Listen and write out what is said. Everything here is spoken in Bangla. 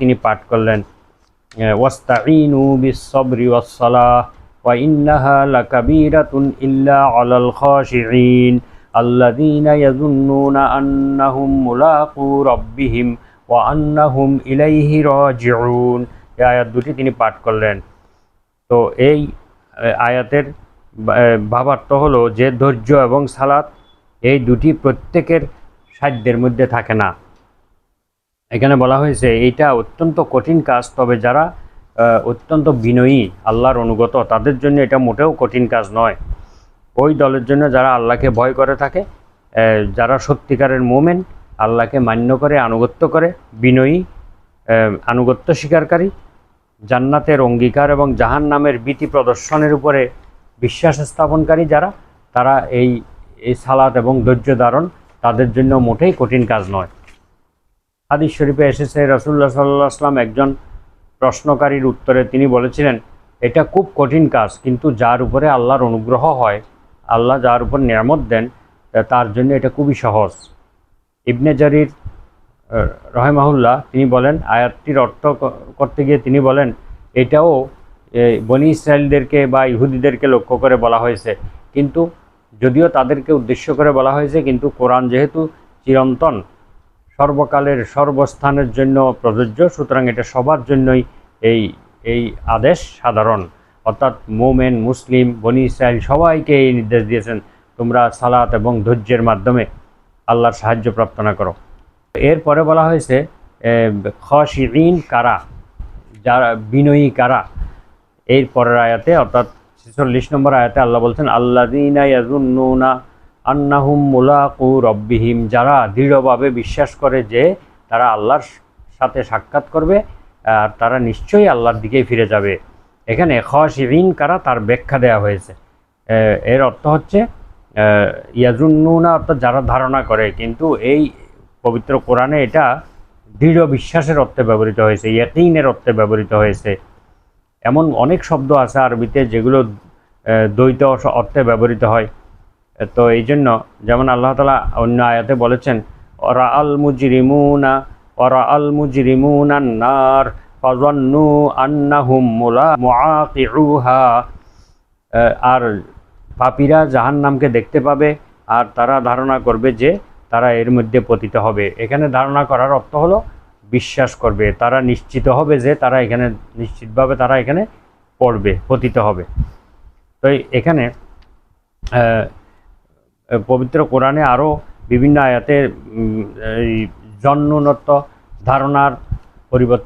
তিনি পাঠ করলেন, ওয়াস্তাঈনু বিস-সাবরি ওয়াস-সালাহ ওয়া ইন্নাহা লাকাবীরাতুন ইল্লা আলাল খাশিঈন আল্লাযীনা ইয়াযুন্নুনা আন্নাহুম মুলাকু রাব্বিহিম ওয়া আন্নাহুম ইলাইহি রাজিউন। এই আয়াত দুটি তিনি পাঠ করলেন। তো এই আয়াতের ভাবার্থ হলো যে ধৈর্য এবং সালাত এই দুটি প্রত্যেকের সাধ্যের মধ্যে থাকে না। এখানে বলা হয়েছে এইটা অত্যন্ত কঠিন কাজ, তবে যারা অত্যন্ত বিনয়ী আল্লাহর অনুগত তাদের জন্য এটা মোটেও কঠিন কাজ নয়। ওই দলের জন্য যারা আল্লাহকে ভয় করে থাকে, যারা সত্যিকারের মোমেন, আল্লাহকে মান্য করে আনুগত্য করে, বিনয়ী, আনুগত্য স্বীকারকারী, জান্নাতের অঙ্গীকার এবং জাহান্নামের ভীতি প্রদর্শনের উপরে বিশ্বাস স্থাপনকারী যারা, তারা এই সালাত এবং ধৈর্য ধারণ তাদের জন্য মোটেই কঠিন কাজ নয়। হাদিস শরীফে এসেছে রাসূলুল্লাহ সাল্লাল্লাহু আলাইহি ওয়াসাল্লাম একজন প্রশ্নকারীর উত্তরে তিনি বলেছিলেন, এটা খুব কঠিন কাজ, কিন্তু যার উপরে আল্লাহর অনুগ্রহ হয়, আল্লাহ যার উপর নিয়ামত দেন, তার জন্য এটা খুবই সহজ। ইবনে জারির রহিমাহুল্লাহ তিনি বলেন, আয়াতটির অর্থ করতে গিয়ে তিনি বলেন, এটাও বনি ইসরায়েলদেরকে বা ইহুদিদেরকে লক্ষ্য করে বলা হয়েছে, কিন্তু যদিও তাদেরকে উদ্দেশ্য করে বলা হয়েছে, কিন্তু কোরআন যেহেতু চিরন্তন, সর্বকালের সর্বস্থানের জন্য প্রযোজ্য, সুতরাং এটা সবার জন্যই এই আদেশ সাধারণ। অর্থাৎ মোমেন, মুসলিম, বনি ইসরায়েল সবাইকে এই নির্দেশ দিয়েছেন, তোমরা সালাত এবং ধৈর্যের মাধ্যমে আল্লাহর সাহায্য প্রার্থনা করো। এরপরে বলা হয়েছে খাশিঈন কারা, যারা বিনয়ী কারা। এর পরের আয়াতে অর্থাৎ 46 নম্বর আয়াতে আল্লাহ বলছেন, আল্লাযীনা ইয়াযুন্নুনা আন্নাহুম মুলাকু রাব্বিহিম, যারা দৃঢ়ভাবে বিশ্বাস করে যে তারা আল্লাহর সাথে সাক্ষাৎ করবে আর তারা নিশ্চয়ই আল্লাহর দিকেই ফিরে যাবে। এখানে খাশিঈন কারা তার ব্যাখ্যা দেওয়া হয়েছে। এর অর্থ হচ্ছে ইয়াজুন্নুনা অর্থাৎ যারা ধারণা করে, কিন্তু এই পবিত্র কোরআনে এটা দৃঢ় বিশ্বাসের অর্থে ব্যবহৃত হয়েছে, ইয়াকিনের অর্থে ব্যবহৃত হয়েছে। এমন অনেক শব্দ আছে আরবিতে যেগুলো দ্বৈত অর্থে ব্যবহৃত হয়। তো এই জন্য যেমন আল্লাহ তাআলা অন্য আয়াতে বলেছেন, রাআল মুজরিমুনা নার ফাযান্নু আন্নাহুম মুআকিউহা, আর পাপীরা জাহান্নামকে দেখতে পাবে আর তারা ধারণা করবে যে তারা এর মধ্যে পতিত হবে। এখানে ধারণা করার অর্থ হলো বিশ্বাস করবে, তারা নিশ্চিত হবে যে তারা এখানে নিশ্চিতভাবে তারা এখানে পড়বে, পতিত হবে। তো এখানে পবিত্র কোরআনে আরও বিভিন্ন আয়াতে জন্মনত ধারণার পরিবর্তে